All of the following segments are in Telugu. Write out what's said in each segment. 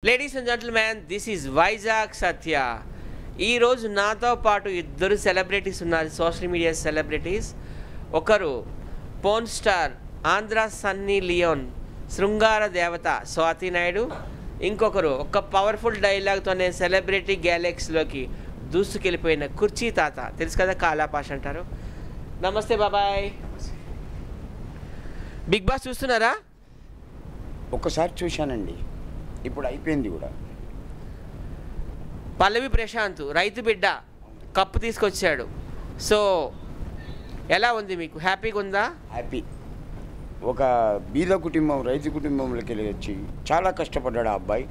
Ladies and gentlemen, this is Vizag Satya. ఈరోజు నాతో పాటు ఇద్దరు సెలబ్రిటీస్ ఉన్నారు, సోషల్ మీడియా సెలబ్రిటీస్. ఒకరు porn star Andhra Sunny Leone, శృంగార దేవత స్వాతి నాయుడు. ఇంకొకరు ఒక పవర్ఫుల్ డైలాగ్తోనే సెలబ్రిటీ గ్యాలక్సీలోకి దూసుకెళ్ళిపోయిన కుర్చీ తాత, తెలుసు కదా, కాలాపాష్ అంటారు. నమస్తే బాబాయ్. బిగ్ బాస్ చూస్తున్నారా? ఒకసారి చూశానండి, ఇప్పుడు అయిపోయింది కూడా. పల్లవి ప్రశాంత్ రైతు బిడ్డ కప్పు తీసుకొచ్చాడు. సో ఎలా ఉంది మీకు? హ్యాపీగా ఉందా? హ్యాపీ. ఒక బీద కుటుంబం, రైతు కుటుంబంలోకి వెళ్ళి వచ్చి చాలా కష్టపడ్డాడు ఆ అబ్బాయి.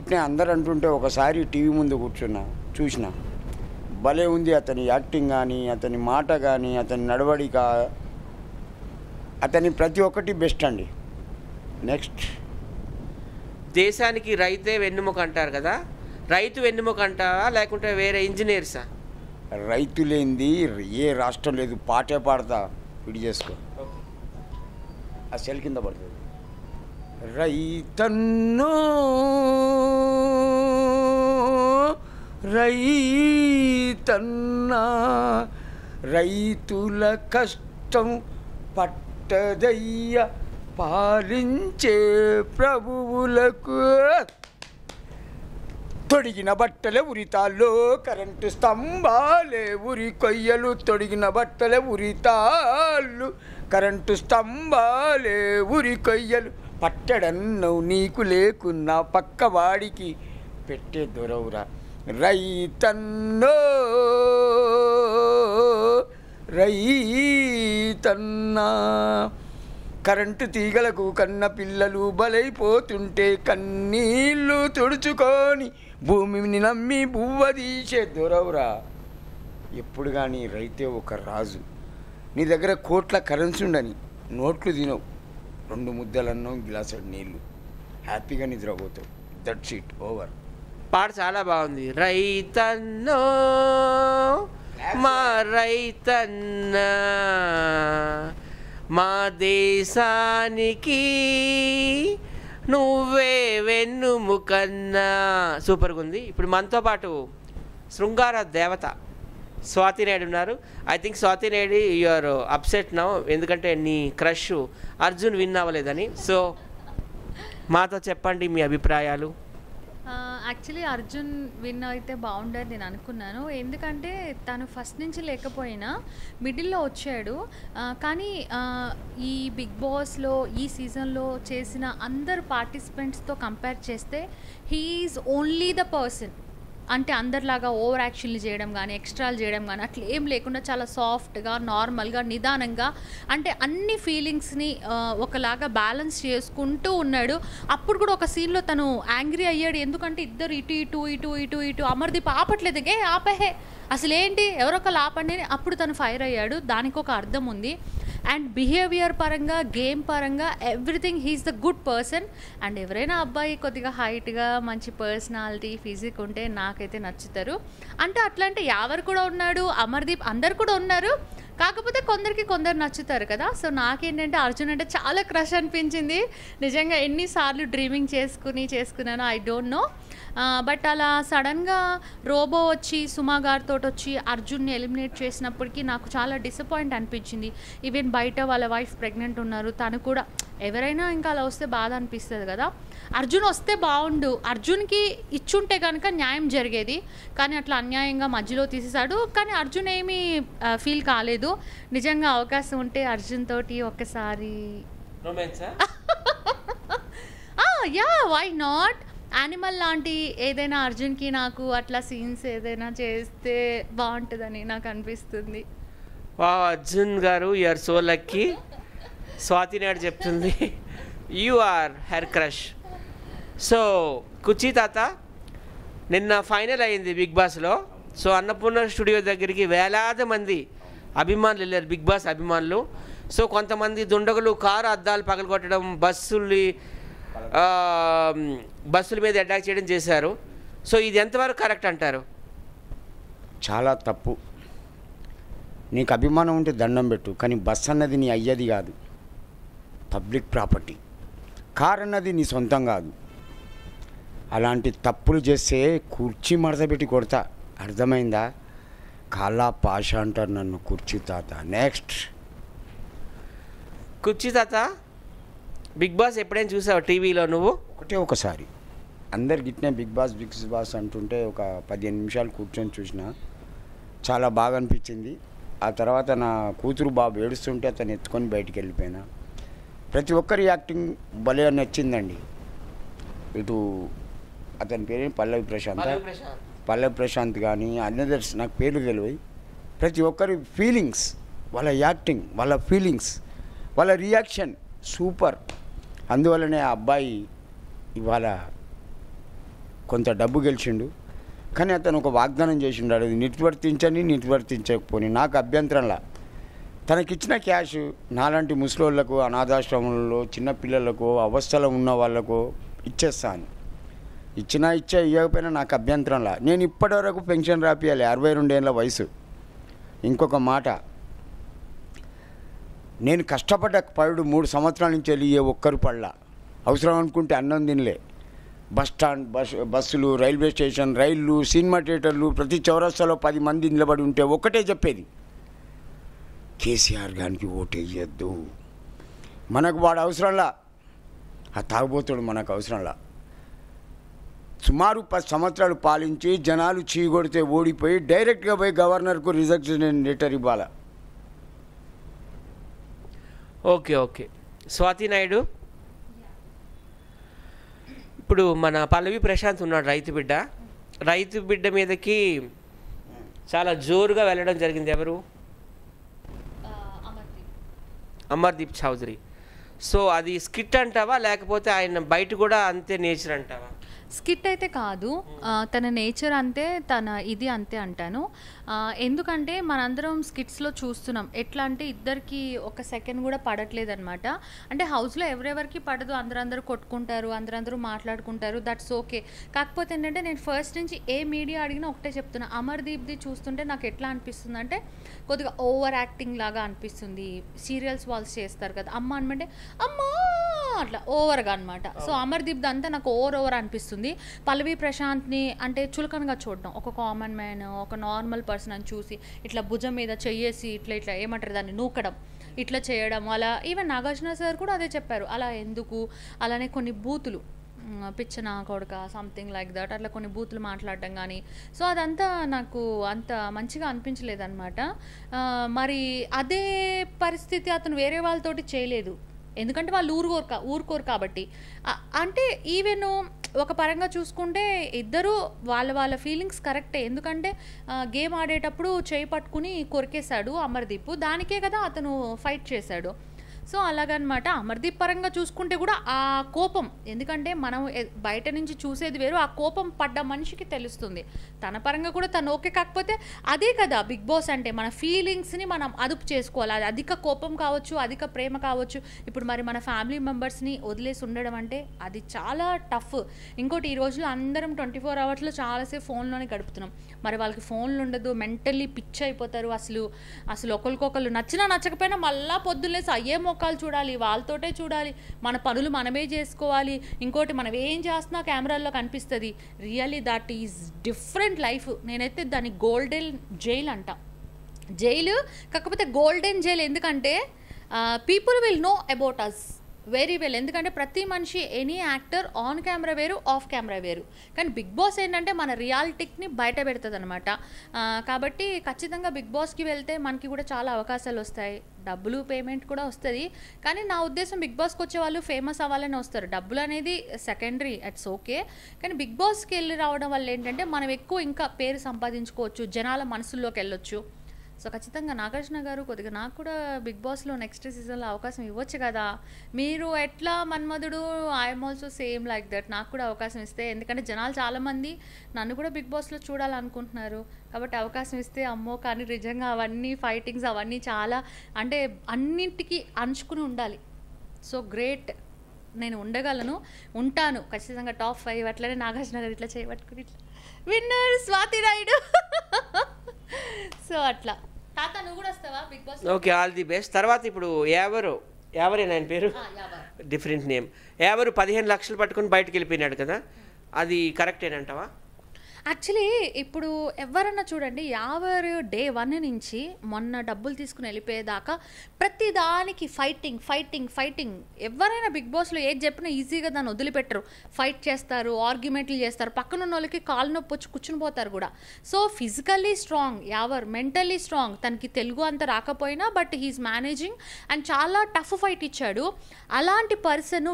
ఇట్నే అందరు అంటుంటే ఒకసారి టీవీ ముందు చూసిన భలే ఉంది. అతని యాక్టింగ్ కానీ, అతని మాట కానీ, అతని నడవడిక, అతని ప్రతి ఒక్కటి బెస్ట్ అండి. నెక్స్ట్, దేశానికి రైతే వెన్నుముక అంటారు కదా, రైతు వెన్నుముక అంటావా లేకుంటే వేరే ఇంజనీర్సా? రైతు లేనిది ఏ రాష్ట్రం లేదు. పాటే పాడతా, విడి చేసుకో. ఆ సెల్ కింద పడుతుంది. రైతన్నో రైతన్నా, రైతుల కష్టం పట్టదయ్య పాలించే ప్రభువులకు. తొడిగిన బట్టలే ఉరితాల్లో, కరెంటు స్తంభాలే ఉరి కొయ్యలు. తొడిగిన బట్టలే ఉరితాళ్ళు, కరెంటు స్తంభాలే ఉరి కొయ్యలు. పట్టడన్నవు నీకు లేకున్నా పక్కవాడికి పెట్టే దొరవురా. రైతన్నో రైతన్నా, కరెంటు తీగలకు కన్న పిల్లలు బలైపోతుంటే కన్నీళ్ళు తుడుచుకొని భూమిని నమ్మి బువ్వ తీసే దొరవురా. ఎప్పుడు కానీ రైతే ఒక రాజు. నీ దగ్గర కోట్ల కరెన్సీ ఉండని నోట్లు తినవు, 2 ముద్దలన్నో గ్లాసుడు నీళ్ళు, హ్యాపీగా నిద్రపోతావు. That's it, over. పాట చాలా బాగుంది. రైతన్నో మా రైతన్నా, మా దేశానికి నువ్వే వెన్నుముకన్నా. సూపర్గా ఉంది. ఇప్పుడు మనతో పాటు శృంగార దేవత స్వాతి నాయుడు ఉన్నారు. I think Swathi Naidu, you are upset now, ఎందుకంటే నీ క్రష్ అర్జున్ విన్ అవ్వలేదని. సో మాతో చెప్పండి మీ అభిప్రాయాలు. యాక్చువల్లీ అర్జున్ విన్ అయితే బాగుండదు నేను అనుకున్నాను, ఎందుకంటే తను ఫస్ట్ నుంచి లేకపోయినా మిడిల్లో వచ్చాడు. కానీ ఈ బిగ్ బాస్లో ఈ సీజన్లో చేసిన అందరు పార్టిసిపెంట్స్తో కంపేర్ చేస్తే he is only the person. అంటే అందరిలాగా ఓవర్ యాక్షన్లు చేయడం కానీ, ఎక్స్ట్రాలు చేయడం కానీ అట్లా ఏం లేకుండా చాలా సాఫ్ట్గా, నార్మల్గా, నిదానంగా, అంటే అన్ని ఫీలింగ్స్ని ఒకలాగా బ్యాలెన్స్ చేసుకుంటూ ఉన్నాడు. అప్పుడు కూడా ఒక సీన్లో తను యాంగ్రీ అయ్యాడు, ఎందుకంటే ఇద్దరు ఇటు ఇటు ఇటు ఇటు ఇటు అమర్దీప్ ఆపట్లేదు, ఆపహే అసలు ఏంటి, ఎవరొకరు ఆపండి. అప్పుడు తను ఫైర్ అయ్యాడు. దానికి ఒక అర్థం ఉంది. అండ్ బిహేవియర్ పరంగా, గేమ్ పరంగా, everything he is the good person. And ఎవరైనా అబ్బాయి కొద్దిగా హైట్గా, మంచి పర్సనాలిటీ, ఫిజిక్ ఉంటే నాకైతే నచ్చుతారు. అంటే అట్లా అంటే యావర్ కూడా ఉన్నాడు, అమర్దీప్, అందరు కూడా ఉన్నారు. కాకపోతే కొందరు నచ్చుతారు కదా. సో నాకేంటంటే అర్జున్ అంటే చాలా క్రష్ అనిపించింది. నిజంగా ఎన్నిసార్లు డ్రీమింగ్ చేసుకున్నానో ఐ డోంట్ నో. బట్ అలా సడన్గా రోబో వచ్చి సుమా గారితో వచ్చి అర్జున్ని ఎలిమినేట్ చేసినప్పటికీ నాకు చాలా డిసప్పాయింట్ అనిపించింది. ఈవెన్ బయట వాళ్ళ వైఫ్ ప్రెగ్నెంట్ ఉన్నారు, తను కూడా, ఎవరైనా ఇంకా అలా వస్తే బాధ అనిపిస్తుంది కదా. అర్జున్ వస్తే బాగుండు, అర్జున్కి ఇచ్చుంటే కనుక న్యాయం జరిగేది. కానీ అట్లా అన్యాయంగా మధ్యలో తీసేశాడు. కానీ అర్జున్ ఏమీ ఫీల్ కాలేదు. నిజంగా అవకాశం ఉంటే అర్జున్ తోటి ఒక్కసారి యా, వై నాట్, యానిమల్ లాంటి ఏదైనా అర్జున్కి నాకు అట్లా సీన్స్ ఏదైనా చేస్తే బాగుంటుందని నాకు అనిపిస్తుంది. అర్జున్ గారు, you are so lucky. Swathi Naidu చెప్తుంది you are her crush. So కుర్చీ తాత, నిన్న ఫైనల్ అయింది బిగ్ బాస్లో. సో అన్నపూర్ణ స్టూడియో దగ్గరికి వేలాది మంది అభిమానులు వెళ్ళారు, బిగ్ బాస్ అభిమానులు. సో కొంతమంది దుండగులు కారు అద్దాలు పగలగొట్టడం, బస్సుల మీద అటాక్ చేయడం చేశారు. సో ఇది ఎంతవరకు కరెక్ట్ అంటారు? చాలా తప్పు. నీకు అభిమానం ఉంటే దండం పెట్టు, కానీ బస్ అన్నది నీ అయ్యది కాదు, పబ్లిక్ ప్రాపర్టీ. కార్ అన్నది నీ సొంతం కాదు. అలాంటి తప్పులు చేస్తే కుర్చీ మడతపెట్టి కొడతా, అర్థమైందా? కాలా పాష అంటారు నన్ను, కుర్చీ తాత. నెక్స్ట్ కుర్చీ తాత, బిగ్ బాస్ ఎప్పుడైనా చూసావా టీవీలో నువ్వు? ఒకసారి అందరు గిట్నే బిగ్ బాస్ అంటుంటే ఒక 15 నిమిషాలు కూర్చొని చూసిన, చాలా బాగా అనిపించింది. ఆ తర్వాత నా కూతురు బాబు ఏడుస్తుంటే అతను ఎత్తుకొని బయటికి వెళ్ళిపోయినా. ప్రతి ఒక్కరి యాక్టింగ్ భలే నచ్చిందండి. ఇటు అతని పేరు పల్లవి ప్రశాంత్ కానీ అదర్స్ నాకు పేర్లు తెలియదు. ప్రతి ఒక్కరి ఫీలింగ్స్, వాళ్ళ యాక్టింగ్, వాళ్ళ ఫీలింగ్స్, వాళ్ళ రియాక్షన్ సూపర్. అందువల్లనే ఆ అబ్బాయి ఇవాళ కొంత డబ్బు గెలిచిండు. కానీ అతను ఒక వాగ్దానం చేసిండు, అది నిర్వర్తించకపోని నాకు అభ్యంతరంలా. తనకిచ్చిన క్యాష్ నాలాంటి ముసలోళ్ళకు, అనాథాశ్రమంలో చిన్నపిల్లలకు, అవస్థలో ఉన్న వాళ్ళకు ఇచ్చేస్తాను. ఇవ్వకపోయినా నాకు అభ్యంతరంలా. నేను ఇప్పటివరకు పెన్షన్ రాపియాలి, 62 ఏళ్ళ వయసు. ఇంకొక మాట, నేను కష్టపడ్డ పడు 3 సంవత్సరాల నుంచి వెళ్ళి ఏ ఒక్కరు పడలా. అవసరం అనుకుంటే అన్నం తినలే. బస్సులు, రైల్వే స్టేషన్, రైళ్ళు, సినిమా థియేటర్లు, ప్రతి చౌరస్తాలో 10 మంది నిలబడి ఉంటే ఒక్కటే చెప్పేది, కేసీఆర్ గారికి ఓటేయద్దు, మనకు వాడు అవసరంలా, ఆ తాగుబోతుడు మనకు అవసరంలా. సుమారు 10 సంవత్సరాలు పాలించి జనాలు చీగొడితే ఓడిపోయి డైరెక్ట్గా పోయి గవర్నర్కు రిజెక్షన్ లెటర్ ఇవ్వాలి. ఓకే. స్వాతి నాయుడు, ఇప్పుడు మన పల్లవి ప్రశాంత్ ఉన్నాడు, రైతు బిడ్డ మీదకి చాలా జోరుగా వెళ్ళడం జరిగింది. ఎవరు? అమర్దీప్ చౌదరి. సో అది స్కిట్ అంటావా, లేకపోతే ఆయన బయట కూడా అంతే నేచర్ అంటావా? స్కిట్ అయితే కాదు, తన నేచర్ అంతే, తన ఇది అంతే అంటాను. ఎందుకంటే మనందరం స్కిట్స్లో చూస్తున్నాం, ఎట్లా అంటే ఇద్దరికి ఒక సెకండ్ కూడా పడట్లేదు అనమాట. అంటే హౌస్లో ఎవరెవరికి పడదు, అందరూ కొట్టుకుంటారు, అందరూ మాట్లాడుకుంటారు, దట్స్ ఓకే. కాకపోతే ఏంటంటే నేను ఫస్ట్ నుంచి ఏ మీడియా అడిగినా ఒకటే చెప్తున్నా, అమర్దీప్ది చూస్తుంటే నాకు ఎట్లా అనిపిస్తుంది అంటే కొద్దిగా ఓవర్ యాక్టింగ్ లాగా అనిపిస్తుంది. సీరియల్స్ వాళ్ళు చేస్తారు కదా, అమ్మ అనమంటే అమ్మా అట్లా ఓవర్గా అనమాట. సో అమర్దీప్ది అంతా నాకు ఓవర్ అనిపిస్తుంది. పల్లవి ప్రశాంత్ని అంటే చులకనగా చూడడం, ఒక కామన్ మ్యాన్, ఒక నార్మల్ పర్సన్ అని చూసి ఇట్లా భుజం మీద చెయ్యేసి ఇట్లా ఏమంటారు దాన్ని నూకడం, ఇట్లా చేయడం. అలా ఈవెన్ నాగార్జున సార్ కూడా అదే చెప్పారు, అలా ఎందుకు, అలానే కొన్ని బూతులు, పిచ్చన కొడుక సంథింగ్ లైక్ దట్, అట్లా కొన్ని బూతులు మాట్లాడడం కానీ, సో అదంతా నాకు అంత మంచిగా అనిపించలేదు అనమాట. మరి అదే పరిస్థితి అతను వేరే వాళ్ళతోటి చేయలేదు, ఎందుకంటే వాళ్ళు ఊరుకోరు కాబట్టి. అంటే ఈవెన్ ఒక పరంగా చూసుకుంటే ఇద్దరు వాళ్ళ ఫీలింగ్స్ కరెక్టే. ఎందుకంటే గేమ్ ఆడేటప్పుడు చేయి పట్టుకుని కొరికేశాడు అమర్దీప్, దానికే కదా అతను ఫైట్ చేశాడు. సో అలాగనమాట. అమర్దీప్ పరంగా చూసుకుంటే కూడా ఆ కోపం, ఎందుకంటే మనం బయట నుంచి చూసేది వేరు, ఆ కోపం పడ్డ మనిషికి తెలుస్తుంది. తన పరంగా కూడా తను ఓకే. కాకపోతే అదే కదా బిగ్ బాస్ అంటే, మన ఫీలింగ్స్ని మనం అదుపు చేసుకోవాలి. అది అధిక కోపం కావచ్చు, అధిక ప్రేమ కావచ్చు. ఇప్పుడు మరి మన ఫ్యామిలీ మెంబర్స్ని వదిలేసి ఉండడం అంటే అది చాలా టఫ్. ఇంకోటి, ఈ రోజులో అందరం 24 అవర్స్లో చాలాసేపు ఫోన్లోనే గడుపుతున్నాం. మరి వాళ్ళకి ఫోన్లు ఉండదు, మెంటల్లీ పిచ్ అయిపోతారు. అసలు ఒకరికొకరు నచ్చినా నచ్చకపోయినా మళ్ళీ పొద్దున్నేసి అయ్యే మొక్కలు చూడాలి, వాళ్ళతోటే చూడాలి, మన పనులు మనమే చేసుకోవాలి. ఇంకోటి, మనం ఏం చేస్తున్నా కెమెరాల్లో కనిపిస్తుంది. Really that is different life. నేనైతే దాన్ని గోల్డెన్ జైల్ అంట. జైలు కాకపోతే గోల్డెన్ జైల్, ఎందుకంటే people will know about us very well. ఎందుకంటే ప్రతి మనిషి, ఎనీ యాక్టర్ ఆన్ కెమెరా వేరు, ఆఫ్ కెమెరా వేరు. కానీ బిగ్ బాస్ ఏంటంటే మన రియాలిటీని బయట పెడుతుంది అనమాట. కాబట్టి ఖచ్చితంగా బిగ్ బాస్కి వెళ్తే మనకి కూడా చాలా అవకాశాలు వస్తాయి, డబ్బులు పేమెంట్ కూడా వస్తుంది. కానీ నా ఉద్దేశం, బిగ్ బాస్కి వచ్చే వాళ్ళు ఫేమస్ అవ్వాలని వస్తారు, డబ్బులు అనేది సెకండరీ, ఇట్స్ ఓకే. కానీ బిగ్ బాస్కి వెళ్ళి రావడం వల్ల ఏంటంటే మనం ఎక్కువ ఇంకా పేరు సంపాదించుకోవచ్చు, జనాల మనసుల్లోకి వెళ్ళొచ్చు. సో ఖచ్చితంగా నాగార్జున గారు కొద్దిగా నాకు కూడా బిగ్ బాస్లో నెక్స్ట్ సీజన్లో అవకాశం ఇవ్వచ్చు కదా. మీరు ఎట్లా మన్మధుడు, I'm also same like that. నాకు కూడా అవకాశం ఇస్తే, ఎందుకంటే జనాలు చాలామంది నన్ను కూడా బిగ్ బాస్లో చూడాలనుకుంటున్నారు. కాబట్టి అవకాశం ఇస్తే అమ్మో. కానీ నిజంగా అవన్నీ ఫైటింగ్స్ అవన్నీ చాలా, అంటే అన్నింటికి అంచుకుని ఉండాలి. సో గ్రేట్, నేను ఉంటాను ఖచ్చితంగా టాప్ 5. అట్లనే నాగార్జున గారు ఇట్లా చేయబట్టుకుని ఇట్లా విన్నర్ స్వాతి నాయుడు. సో అట్లా. తాత నువ్వు కూడా వస్తావా Bigg Boss? Okay, all the best. తర్వాత ఇప్పుడు ఎవరైనా ఆయన పేరు డిఫరెంట్ నేమ్, 15 లక్షలు పట్టుకొని బయటకు వెళ్ళిపోయినాడు కదా. అది కరెక్టేనంటావా? యాక్చువల్లీ ఇప్పుడు ఎవరన్నా చూడండి, ఎవరు డే 1 నుంచి మొన్న డబ్బులు తీసుకుని వెళ్ళిపోయేదాకా ప్రతి దానికి ఫైటింగ్. ఎవరైనా బిగ్ బాస్లో ఏది చెప్పినా ఈజీగా దాన్ని వదిలిపెట్టరు, ఫైట్ చేస్తారు, ఆర్గ్యుమెంట్లు చేస్తారు, పక్కన ఉన్న వాళ్ళకి కాలు నొప్పి వచ్చి కూర్చుని పోతారు కూడా. సో ఫిజికల్లీ స్ట్రాంగ్, ఎవరు మెంటల్లీ స్ట్రాంగ్. తనకి తెలుగు అంత రాకపోయినా బట్ హీఈస్ మేనేజింగ్ అండ్ చాలా టఫ్ ఫైట్ ఇచ్చాడు. అలాంటి పర్సన్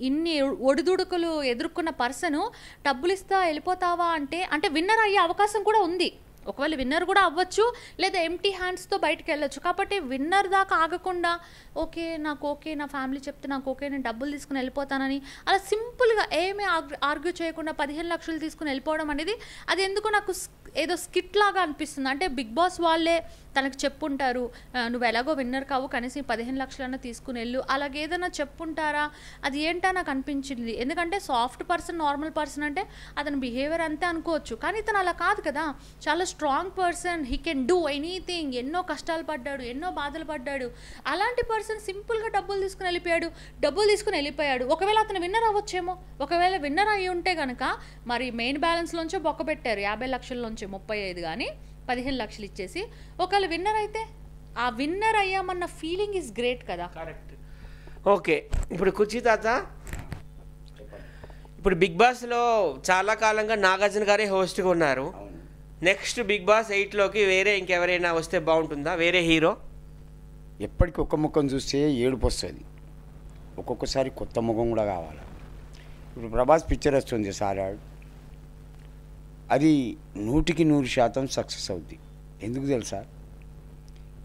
ఇన్ని ఒడిదుడుకులు ఎదుర్కొన్న పర్సన్ డబ్బులు ఇస్తా వెళ్ళిపోతావా అంటే విన్నర్ అయ్యే అవకాశం కూడా ఉంది. ఒకవేళ విన్నర్ కూడా అవ్వచ్చు, లేదా ఎంటీ హ్యాండ్స్తో బయటకు వెళ్ళొచ్చు. కాబట్టి విన్నర్ దాకా ఆగకుండా నాకు ఓకే, నా ఫ్యామిలీ చెప్తే నాకు ఓకే, నేను డబ్బులు తీసుకుని వెళ్ళిపోతానని అలా సింపుల్గా ఏమీ ఆర్గ్యూ చేయకుండా 15 లక్షలు తీసుకుని వెళ్ళిపోవడం అనేది అది ఎందుకో నాకు ఏదో స్కిట్ లాగా అనిపిస్తుంది. అంటే బిగ్ బాస్ వాళ్ళే తనకు చెప్పుంటారు, నువ్వు ఎలాగో విన్నర్ కావు, కనీసం 15 లక్షలన్నా తీసుకుని వెళ్ళు, అలాగే ఏదైనా చెప్పుంటారా, అది ఏంటో నాకు అనిపించింది. ఎందుకంటే సాఫ్ట్ పర్సన్, నార్మల్ పర్సన్ అంటే అతని బిహేవియర్ అంతే అనుకోవచ్చు, కానీ ఇతను అలా కాదు కదా, చాలా strong person, he can do anything. ఎన్నో కష్టాలు పడ్డాడు, ఎన్నో బాధలు పడ్డాడు. అలాంటి పర్సన్ సింపుల్గా డబ్బులు తీసుకుని వెళ్ళిపోయాడు. ఒకవేళ అతను విన్నర్ అవ్వచ్చేమో, ఒకవేళ విన్నర్ అయ్యి ఉంటే కనుక మరి మెయిన్ బ్యాలెన్స్లోంచే బొక్క పెట్టారు, 50 లక్షల్లోంచి 35 కానీ 15 లక్షలు ఇచ్చేసి. ఒకవేళ విన్నర్ అయితే ఆ విన్నర్ అయ్యామన్న ఫీలింగ్ ఈజ్ గ్రేట్ కదా. కరెక్ట్. ఓకే, ఇప్పుడు కుర్చీ తాత, ఇప్పుడు బిగ్ బాస్లో చాలా కాలంగా నాగార్జున గారే హోస్ట్గా ఉన్నారు. నెక్స్ట్ బిగ్ బాస్ 8లోకి వేరే ఇంకెవరైనా వస్తే బాగుంటుందా, వేరే హీరో? ఎప్పటికీ ఒక్క ముఖం చూస్తే ఏడుపు వస్తుంది, ఒక్కొక్కసారి కొత్త ముఖం కూడా కావాలి. ఇప్పుడు ప్రభాస్ పిక్చర్ వస్తుంది సారాడు, అది 100% సక్సెస్ అవుద్ది. ఎందుకు తెలుసా?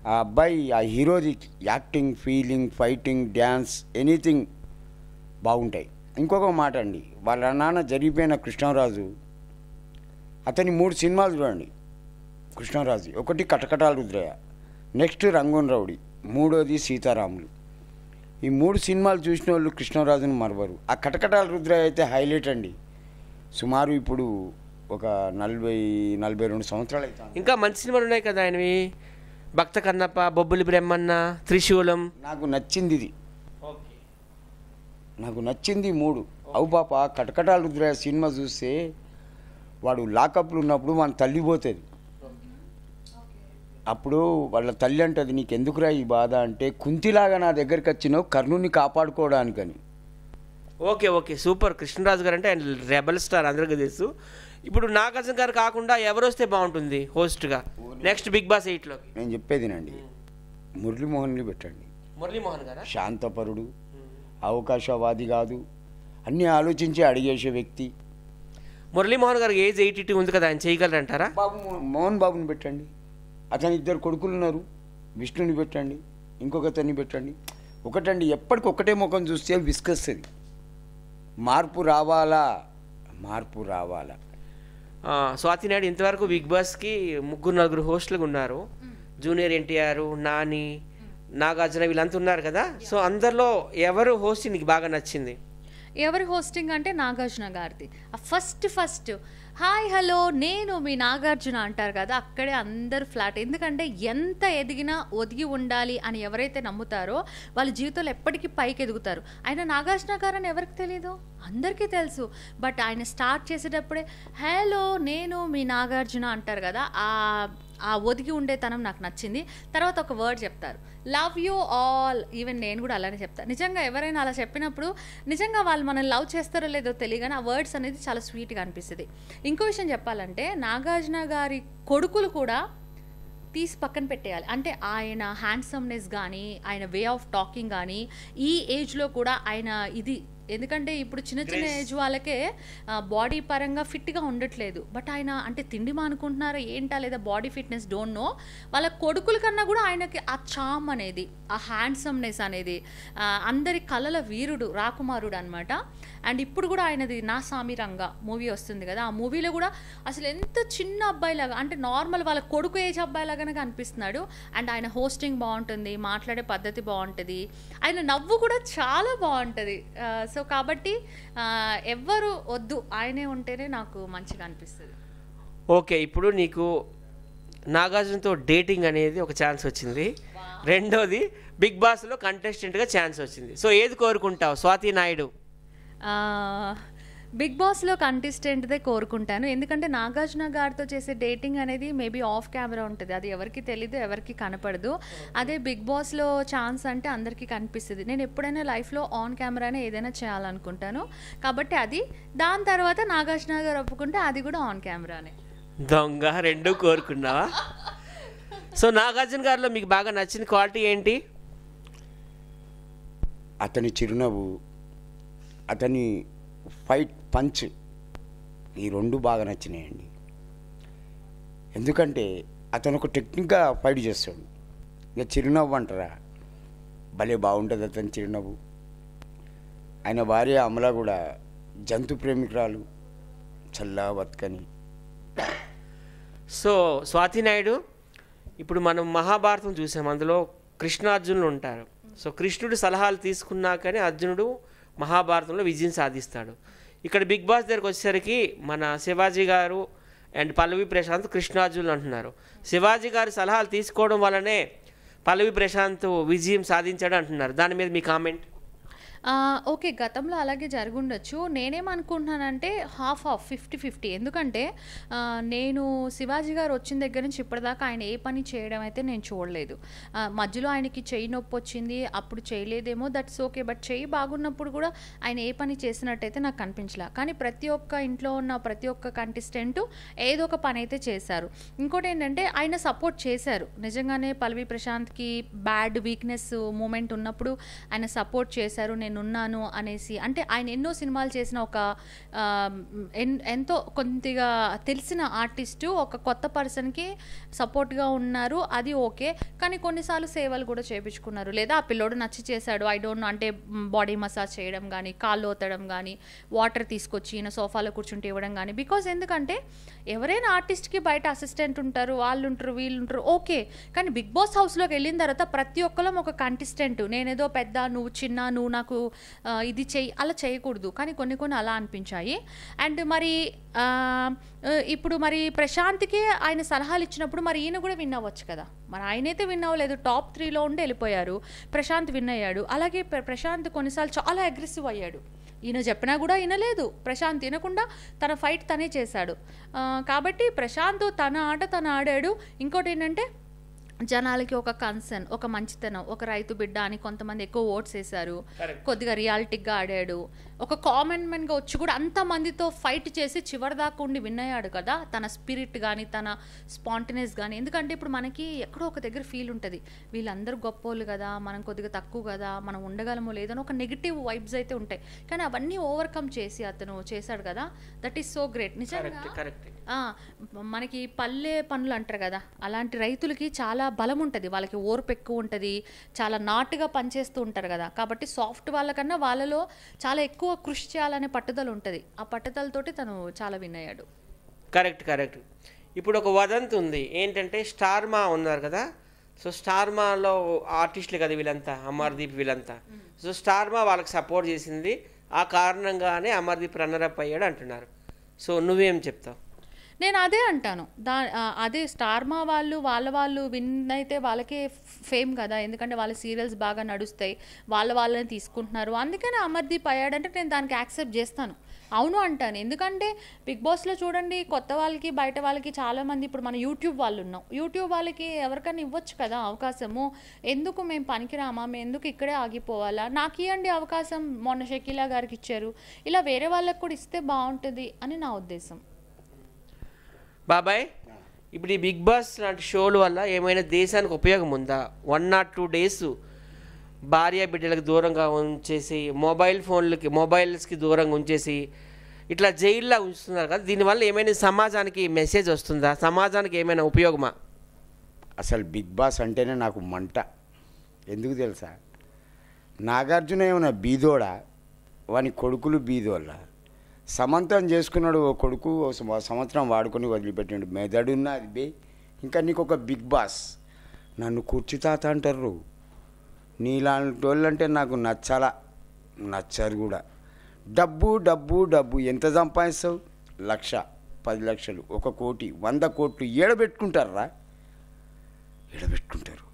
ఆ అబ్బాయి, ఆ హీరోది acting, feeling, fighting, dance, anything బాగుంటాయి. ఇంకొక మాట అండి, వాళ్ళ నాన్న జరిగిపోయిన కృష్ణరాజు, అతని 3 సినిమాలు చూడండి కృష్ణరాజు. ఒకటి కటకటాల రుద్రయ్య, నెక్స్ట్ రంగూన్ రౌడీ, మూడోది సీతారాములు. ఈ 3 సినిమాలు చూసిన వాళ్ళు కృష్ణరాజును మరవరు. ఆ కటకటాల రుద్రయ్య అయితే హైలైట్ అండి. సుమారు ఇప్పుడు ఒక 40-42 సంవత్సరాలు అవుతాయి. ఇంకా మంచి సినిమాలు ఉన్నాయి కదా ఆయనవి, భక్త కన్నప్ప, బొబ్బులి బ్రహ్మన్న, త్రిశూలం. నాకు నచ్చింది ఇది, నాకు నచ్చింది 3. అవు పాప, కటకటాల రుద్రయ్య సినిమా చూస్తే వాడు లాకప్లు ఉన్నప్పుడు మన తల్లి పోతుంది. అప్పుడు వాళ్ళ తల్లి అంటది, నీకు ఎందుకురా ఈ బాధ అంటే, కుంతిలాగా నా దగ్గరికి వచ్చినావు కర్ణుని కాపాడుకోవడానికని. Okay, super. కృష్ణరాజు గారు అంటే ఆయన రెబల్ స్టార్, అందరికీ తెలుసు. ఇప్పుడు నాగార్జున గారు కాకుండా ఎవరు వస్తే బాగుంటుంది హోస్ట్గా నెక్స్ట్ బిగ్ బాస్ 8లోకి? నేను చెప్పేదినండి, మురళీమోహన్ని పెట్టండి. మురళీమోహన్ గారు శాంతపరుడు, అవకాశవాది కాదు, అన్నీ ఆలోచించి అడిగేసే వ్యక్తి. మురళీమోహన్ గారు ఏజ్ 82 ఉంది కదా, ఆయన చేయగలరంటారా? మోహన్ బాబుని పెట్టండి, అతని 2 కొడుకులు ఉన్నారు, విష్ణుని పెట్టండి, ఇంకొకతన్ని పెట్టండి. ఒకటండి, ఎప్పటికి ఒకటే ముఖం చూస్తే విసుకొస్తుంది. మార్పు రావాలా. స్వాతి నాయుడు ఇంతవరకు బిగ్ బాస్కి 3-4 హోస్టులుగా ఉన్నారు. జూనియర్ ఎన్టీఆర్, నాని, నాగార్జున వీళ్ళంతా ఉన్నారు కదా. సో అందరిలో ఎవరు హోస్ట్ నీకు బాగా నచ్చింది? ఎవరి హోస్టింగ్ అంటే నాగార్జున గారిది. ఫస్ట్ హాయ్ హలో నేను మీ నాగార్జున అంటారు కదా, అక్కడే అందరు ఫ్లాట్. ఎందుకంటే ఎంత ఎదిగినా ఒదిగి ఉండాలి అని ఎవరైతే నమ్ముతారో వాళ్ళ జీవితంలో ఎప్పటికీ పైకి ఎదుగుతారు. ఆయన నాగార్జున గారు అని ఎవరికి తెలీదు, అందరికీ తెలుసు. బట్ ఆయన స్టార్ట్ చేసేటప్పుడే హలో నేను మీ నాగార్జున అంటారు కదా, ఆ ఒదిగి ఉండేతనం నాకు నచ్చింది. తర్వాత ఒక వర్డ్ చెప్తారు, లవ్ యూ ఆల్. ఈవెన్ నేను కూడా అలానే చెప్తాను. నిజంగా ఎవరైనా అలా చెప్పినప్పుడు నిజంగా వాళ్ళు మనల్ని లవ్ చేస్తారో లేదో తెలియగానే ఆ వర్డ్స్ అనేది చాలా స్వీట్గా అనిపిస్తుంది. ఇంకో విషయం చెప్పాలంటే నాగార్జున గారి కొడుకులు కూడా తీసి పక్కన పెట్టేయాలి. అంటే ఆయన హ్యాండ్సమ్నెస్ కానీ, ఆయన వే ఆఫ్ టాకింగ్ కానీ, ఈ ఏజ్లో కూడా ఆయన ఇది. ఎందుకంటే ఇప్పుడు చిన్న ఏజ్ వాళ్ళకే బాడీ పరంగా ఫిట్గా ఉండట్లేదు. బట్ ఆయన అంటే తిండి మానుకుంటున్నారా ఏంటా, లేదా బాడీ ఫిట్నెస్ డోంట్ నో. వాళ్ళ కొడుకుల కన్నా కూడా ఆయనకి ఆ చామ్ అనేది, ఆ హ్యాండ్సమ్నెస్ అనేది, అందరి కళల వీరుడు, రాకుమారుడు అనమాట. అండ్ ఇప్పుడు కూడా ఆయనది నా సామిరంగా మూవీ వస్తుంది కదా, ఆ మూవీలో కూడా అసలు ఎంత చిన్న అబ్బాయిలాగా, అంటే నార్మల్ వాళ్ళ కొడుకు ఏజ్ అబ్బాయిలాగానే అనిపిస్తున్నాడు. అండ్ ఆయన హోస్టింగ్ బాగుంటుంది, మాట్లాడే పద్ధతి బాగుంటుంది, ఆయన నవ్వు కూడా చాలా బాగుంటుంది. సో కాబట్టి ఎవ్వరు వద్దు, ఆయనే ఉంటేనే నాకు మంచిగా అనిపిస్తుంది. ఓకే, ఇప్పుడు నీకు నాగార్జునతో డేటింగ్ అనేది ఒక ఛాన్స్ వచ్చింది, రెండోది బిగ్ బాస్లో కంటెస్టెంట్గా ఛాన్స్ వచ్చింది. సో ఏది కోరుకుంటావు స్వాతి నాయుడు? బిగ్ బాస్లో కంటెస్టెంట్దే కోరుకుంటాను. ఎందుకంటే నాగార్జున గారితో చేసే డేటింగ్ అనేది మేబీ ఆఫ్ కెమెరా ఉంటుంది, అది ఎవరికి తెలీదు, ఎవరికి కనపడదు. అదే బిగ్ బాస్లో ఛాన్స్ అంటే అందరికీ కనిపిస్తుంది. నేను ఎప్పుడైనా లైఫ్లో ఆన్ కెమెరానే ఏదైనా చేయాలనుకుంటాను కాబట్టి అది, దాని తర్వాత నాగార్జున గారు ఒప్పుకుంటే అది కూడా ఆన్ కెమెరానే. దొంగ రెండు కోరుకున్నావా? సో నాగార్జున గారిలో మీకు బాగా నచ్చిన క్వాలిటీ ఏంటి? అతని చిరునవ్వు, అతని ఫైట్ పంచ్, ఈ రెండు బాగా నచ్చినాయండి. ఎందుకంటే అతను ఒక టెక్నిక్గా ఫైట్ చేస్తాడు. ఇక చిరునవ్వు అంటారా, భలే బాగుంటుంది అతని చిరునవ్వు. ఆయన భార్య అమల కూడా జంతు ప్రేమికురాలు, చల్లా బతుకని. సో స్వాతి నాయుడు, ఇప్పుడు మనం మహాభారతం చూసాం, అందులో కృష్ణార్జునులు ఉంటారు. సో కృష్ణుడు సలహాలు తీసుకున్నాకనే అర్జునుడు మహాభారతంలో విజయం సాధిస్తాడు. ఇక్కడ బిగ్ బాస్ దగ్గరకు వచ్చేసరికి మన శివాజీ గారు అండ్ పల్లవి ప్రశాంత్ కృష్ణార్జునులు అంటున్నారు. శివాజీ గారి సలహాలు తీసుకోవడం వల్లనే పల్లవి ప్రశాంత్ విజయం సాధించాడు అంటున్నారు. దాని మీద మీ కామెంట్? ఓకే, గతంలో అలాగే జరుగుండొచ్చు. నేనేమనుకుంటున్నానంటే హాఫ్ 50-50. ఎందుకంటే నేను శివాజీ గారు వచ్చిన దగ్గర నుంచి ఇప్పటిదాకా ఆయన ఏ పని చేయడం అయితే నేను చూడలేదు. మధ్యలో ఆయనకి చెయ్యి నొప్పి వచ్చింది, అప్పుడు చేయలేదేమో, దట్స్ ఓకే. బట్ చెయ్యి బాగున్నప్పుడు కూడా ఆయన ఏ పని చేసినట్టయితే నాకు కనిపించలే. కానీ ప్రతి ఒక్క ఇంట్లో ఉన్న ప్రతి ఒక్క కంటెస్టెంట్ ఏదో ఒక పని అయితే చేశారు. ఇంకోటి ఏంటంటే ఆయన సపోర్ట్ చేశారు. నిజంగానే పల్లవి ప్రశాంత్కి బ్యాడ్ వీక్నెస్ మూమెంట్ ఉన్నప్పుడు ఆయన సపోర్ట్ చేశారు, నేను ఉన్నాను అనేసి. అంటే ఆయన ఎన్నో సినిమాలు చేసిన ఒక ఎంతో కొద్దిగా తెలిసిన ఆర్టిస్టు ఒక కొత్త పర్సన్కి సపోర్ట్గా ఉన్నారు, అది ఓకే. కానీ కొన్నిసార్లు సేవలు కూడా చేయించుకున్నారు, లేదా ఆ పిల్లోడు నచ్చి చేశాడు, ఐ డోంట్ నో. అంటే బాడీ మసాజ్ చేయడం కానీ, కాళ్ళు ఓతడం కానీ, వాటర్ తీసుకొచ్చి ఈయన సోఫాలో కూర్చుంటే ఇవ్వడం కానీ. బికాజ్ ఎందుకంటే ఎవరైనా ఆర్టిస్ట్కి బయట అసిస్టెంట్ ఉంటారు, వాళ్ళు ఉంటారు, వీళ్ళు ఉంటారు, ఓకే. కానీ బిగ్ బాస్ హౌస్లోకి వెళ్ళిన తర్వాత ప్రతి ఒక్కరం ఒక కంటెస్టెంట్. నేనేదో పెద్ద, నువ్వు చిన్న, నువ్వు నాకు ఇది చెయ్యి, అలా చేయకూడదు. కానీ కొన్ని అలా అనిపించాయి. అండ్ మరి ఇప్పుడు మరి ప్రశాంత్కి ఆయన సలహాలు ఇచ్చినప్పుడు మరి ఈయన కూడా విన్ అవ్వచ్చు కదా. మరి ఆయనైతే విన్ అవ్వలేదు, టాప్ 3లో ఉండి వెళ్ళిపోయారు. ప్రశాంత్ విన్ అయ్యాడు. అలాగే ప్రశాంత్ కొన్నిసార్లు చాలా అగ్రెసివ్ అయ్యాడు. ఈయన చెప్పినా కూడా వినలేదు. ప్రశాంత్ వినకుండా తన ఫైట్ తనే చేశాడు. కాబట్టి ప్రశాంత్ తన ఆట తను ఆడాడు. ఇంకోటి ఏంటంటే జనాలకి ఒక కన్సర్న్, ఒక మంచితనం, ఒక రైతు బిడ్డ అని కొంతమంది ఎక్కువ ఓట్స్ వేశారు. కొద్దిగా రియాలిటిక్గా ఆడాడు. ఒక కామన్ మ్యాన్గా వచ్చి కూడా అంతమందితో ఫైట్ చేసి చివరి దాకా ఉండి విన్ అయ్యాడు కదా. తన స్పిరిట్ కానీ, తన స్పాంటనేస్ కానీ. ఎందుకంటే ఇప్పుడు మనకి ఎక్కడో ఒక దగ్గర ఫీల్ ఉంటుంది, వీళ్ళందరూ గొప్పోళ్ళు కదా, మనం కొద్దిగా తక్కువ కదా, మనం ఉండగలమో లేదని ఒక నెగిటివ్ వైబ్స్ అయితే ఉంటాయి. కానీ అవన్నీ ఓవర్కమ్ చేసి అతను చేశాడు కదా, దట్ ఈస్ సో గ్రేట్. నిజంగా మనకి పల్లె పనులు అంటారు కదా, అలాంటి రైతులకి చాలా బలం ఉంటుంది, వాళ్ళకి ఓర్పు ఎక్కువ ఉంటుంది, చాలా నాటుగా పనిచేస్తూ ఉంటారు కదా. కాబట్టి సాఫ్ట్ వాళ్ళకన్నా వాళ్ళలో చాలా ఎక్కువ కృషి చేయాలనే పట్టుదల ఉంటుంది. ఆ పట్టుదలతోటి తను చాలా విన్ అయ్యాడు. కరెక్ట్. ఇప్పుడు ఒక వదంతి ఉంది ఏంటంటే, స్టార్మా ఉన్నారు కదా, సో స్టార్మాలో ఆర్టిస్టులు కదా వీళ్ళంతా, అమర్దీప్ వీళ్ళంతా. సో స్టార్మా వాళ్ళకి సపోర్ట్ చేసింది, ఆ కారణంగానే అమర్దీప్ రన్నరప్ అయ్యాడు అంటున్నారు. సో నువ్వేం చెప్తావు? నేను అదే అంటాను. అదే స్టార్మా వాళ్ళు విన్ అయితే వాళ్ళకే ఫేమ్ కదా, ఎందుకంటే వాళ్ళ సీరియల్స్ బాగా నడుస్తాయి, వాళ్ళని తీసుకుంటున్నారు. అందుకనే అమర్దీప్ అయ్యాడంటే నేను దానికి యాక్సెప్ట్ చేస్తాను, అవును అంటాను. ఎందుకంటే బిగ్ బాస్లో చూడండి, కొత్త వాళ్ళకి బయట వాళ్ళకి చాలామంది, ఇప్పుడు మన యూట్యూబ్ వాళ్ళు ఉన్నాం, యూట్యూబ్ వాళ్ళకి ఎవరికైనా ఇవ్వచ్చు కదా అవకాశము. ఎందుకు మేము పనికిరామా, మేము ఎందుకు ఇక్కడే ఆగిపోవాలా, నాకు ఇవ్వండి అవకాశం. మొన్న షకీలా గారికి ఇచ్చారు, ఇలా వేరే వాళ్ళకి కూడా ఇస్తే బాగుంటుంది అని నా ఉద్దేశం. బాబాయ్, ఇప్పుడు ఈ బిగ్ బాస్ లాంటి షోల వల్ల ఏమైనా దేశానికి ఉపయోగం ఉందా? 1 or 2 days భార్య బిడ్డలకు దూరంగా ఉంచేసి, మొబైల్స్కి దూరంగా ఉంచేసి ఇట్లా జైల్లో ఉంచుతున్నారు కదా, దీనివల్ల ఏమైనా సమాజానికి మెసేజ్ వస్తుందా? సమాజానికి ఏమైనా ఉపయోగమా? అసలు బిగ్ బాస్ అంటేనే నాకు మంట. ఎందుకు తెలుసా, నాగార్జున ఏమైనా బీదోడా, వాని కొడుకులు బీదోళ్ళ. సమంతం చేసుకున్నాడు ఓ కొడుకు, సంవత్సరం వాడుకొని వదిలిపెట్టిండు. మెదడున్న అది బే. ఇంకా నీకు ఒక బిగ్ బాస్. నన్ను కుర్చీ తాత అంటారు. నీలాంటి వాళ్ళు అంటే నాకు నచ్చరు కూడా. డబ్బు ఎంత సంపాదిస్తావు? 1,00,000, 10 లక్షలు, 1 కోటి, 100 కోట్లు ఏడబెట్టుకుంటారా? ఏడబెట్టుకుంటారు.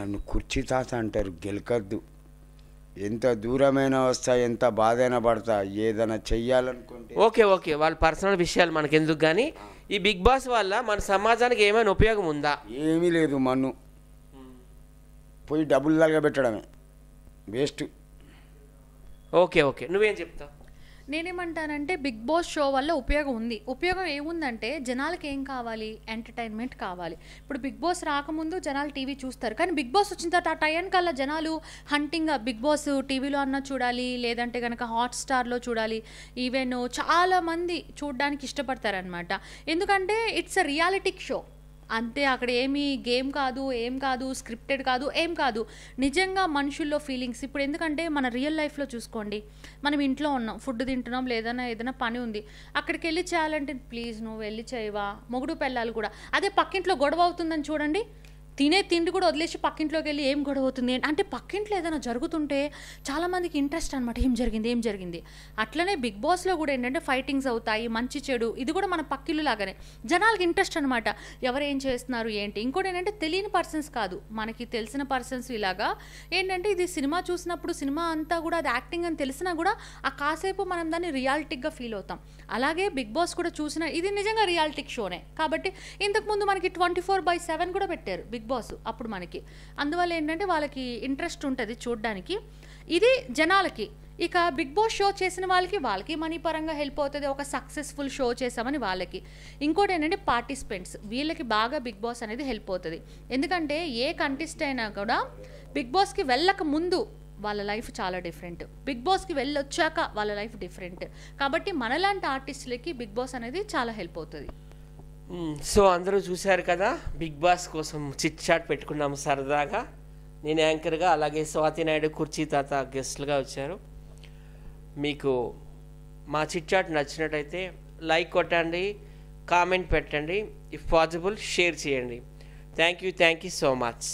నన్ను కుర్చీ తాత అంటారు. గెలకద్దు. ఎంత దూరమైన వస్తా, ఎంత బాధైనా పడతా, ఏదైనా చెయ్యాలనుకుంటే. ఓకే ఓకే, వాళ్ళ పర్సనల్ విషయాలు మనకెందుకు కానీ ఈ బిగ్ బాస్ వల్ల మన సమాజానికి ఏమైనా ఉపయోగం ఉందా? ఏమీ లేదు, మన్ను పోయి డబ్బులు తలగబెట్టడమే, వేస్ట్. ఓకే ఓకే, నువ్వేం చెప్తావు? నేనేమంటానంటే బిగ్ బాస్ షో వల్ల ఉపయోగం ఉంది. ఉపయోగం ఏముందంటే జనాలకి ఏం కావాలి, ఎంటర్టైన్మెంట్ కావాలి. ఇప్పుడు బిగ్ బాస్ రాకముందు జనాలు టీవీ చూస్తారు, కానీ బిగ్ బాస్ వచ్చిన తర్వాత ఆ టైం కల్లా జనాలు హంటింగ్ బిగ్ బాస్ టీవీలో అన్నా చూడాలి, లేదంటే కనుక హాట్స్టార్లో చూడాలి, ఈవెన్ చాలామంది చూడడానికి ఇష్టపడతారనమాట. ఎందుకంటే ఇట్స్ అ రియాలిటీ షో అంతే. అక్కడ ఏమీ గేమ్ కాదు, ఏం కాదు, స్క్రిప్టెడ్ కాదు, ఏం కాదు, నిజంగా మనుషుల్లో ఫీలింగ్స్. ఇప్పుడు ఎందుకంటే మన రియల్ లైఫ్లో చూసుకోండి, మనం ఇంట్లో ఉన్నాం, ఫుడ్ తింటున్నాం, ఏదైనా పని ఉంది, అక్కడికి వెళ్ళి చేయాలంటే ప్లీజ్ నువ్వు వెళ్ళి చేయవా, మొగుడు పెళ్ళాలు కూడా. అదే పక్కింట్లో గొడవ అవుతుందని చూడండి, తినే తిండి కూడా వదిలేసి పక్కింట్లోకి వెళ్ళి ఏం గొడవ అవుతుంది అంటే పక్కింట్లో ఏదైనా జరుగుతుంటే చాలామందికి ఇంట్రెస్ట్ అనమాట, ఏం జరిగింది. అట్లనే బిగ్ బాస్లో కూడా ఏంటంటే ఫైటింగ్స్ అవుతాయి, మంచి చెడు, ఇది కూడా మన పక్కిళ్ళు లాగానే జనాలకి ఇంట్రెస్ట్ అనమాట, ఎవరు ఏం చేస్తున్నారు ఏంటి. ఇంకోటి ఏంటంటే తెలియని పర్సన్స్ కాదు, మనకి తెలిసిన పర్సన్స్. ఇలాగా ఏంటంటే ఇది సినిమా చూసినప్పుడు సినిమా అంతా కూడా అది యాక్టింగ్ అని తెలిసినా కూడా ఆ కాసేపు మనం దాన్ని రియాలిటీగా ఫీల్ అవుతాం. అలాగే బిగ్ బాస్ కూడా చూసినా ఇది నిజంగా రియాలిటీ షోనే కాబట్టి ఇంతకుముందు మనకి 24/7 కూడా పెట్టారు బిగ్ బాస్ అప్పుడు మనకి. అందువల్ల ఏంటంటే వాళ్ళకి ఇంట్రెస్ట్ ఉంటుంది చూడడానికి. ఇది జనాలకి. ఇక బిగ్ బాస్ షో చేసిన వాళ్ళకి మనీ పరంగా హెల్ప్ అవుతుంది, ఒక సక్సెస్ఫుల్ షో చేసామని వాళ్ళకి. ఇంకోటి ఏంటంటే పార్టిసిపెంట్స్, వీళ్ళకి బాగా బిగ్ బాస్ అనేది హెల్ప్ అవుతుంది. ఎందుకంటే ఏ కంటెస్ట్ అయినా కూడా బిగ్ బాస్కి వెళ్ళక ముందు వాళ్ళ లైఫ్ చాలా డిఫరెంట్, బిగ్ బాస్కి వెళ్ళొచ్చాక వాళ్ళ లైఫ్ డిఫరెంట్. కాబట్టి మనలాంటి ఆర్టిస్టులకి బిగ్ బాస్ అనేది చాలా హెల్ప్ అవుతుంది. సో అందరూ చూశారు కదా, బిగ్ బాస్ కోసం చిట్ చాట్ పెట్టుకున్నాము సరదాగా. నేను యాంకర్గా, అలాగే స్వాతి నాయుడు కుర్చీ తాత గెస్ట్లుగా వచ్చారు. మీకు మా చిట్ చాట్ నచ్చినట్టయితే లైక్ కొట్టండి, కామెంట్ పెట్టండి, ఇఫ్ పాసిబుల్ షేర్ చేయండి. Thank you so much.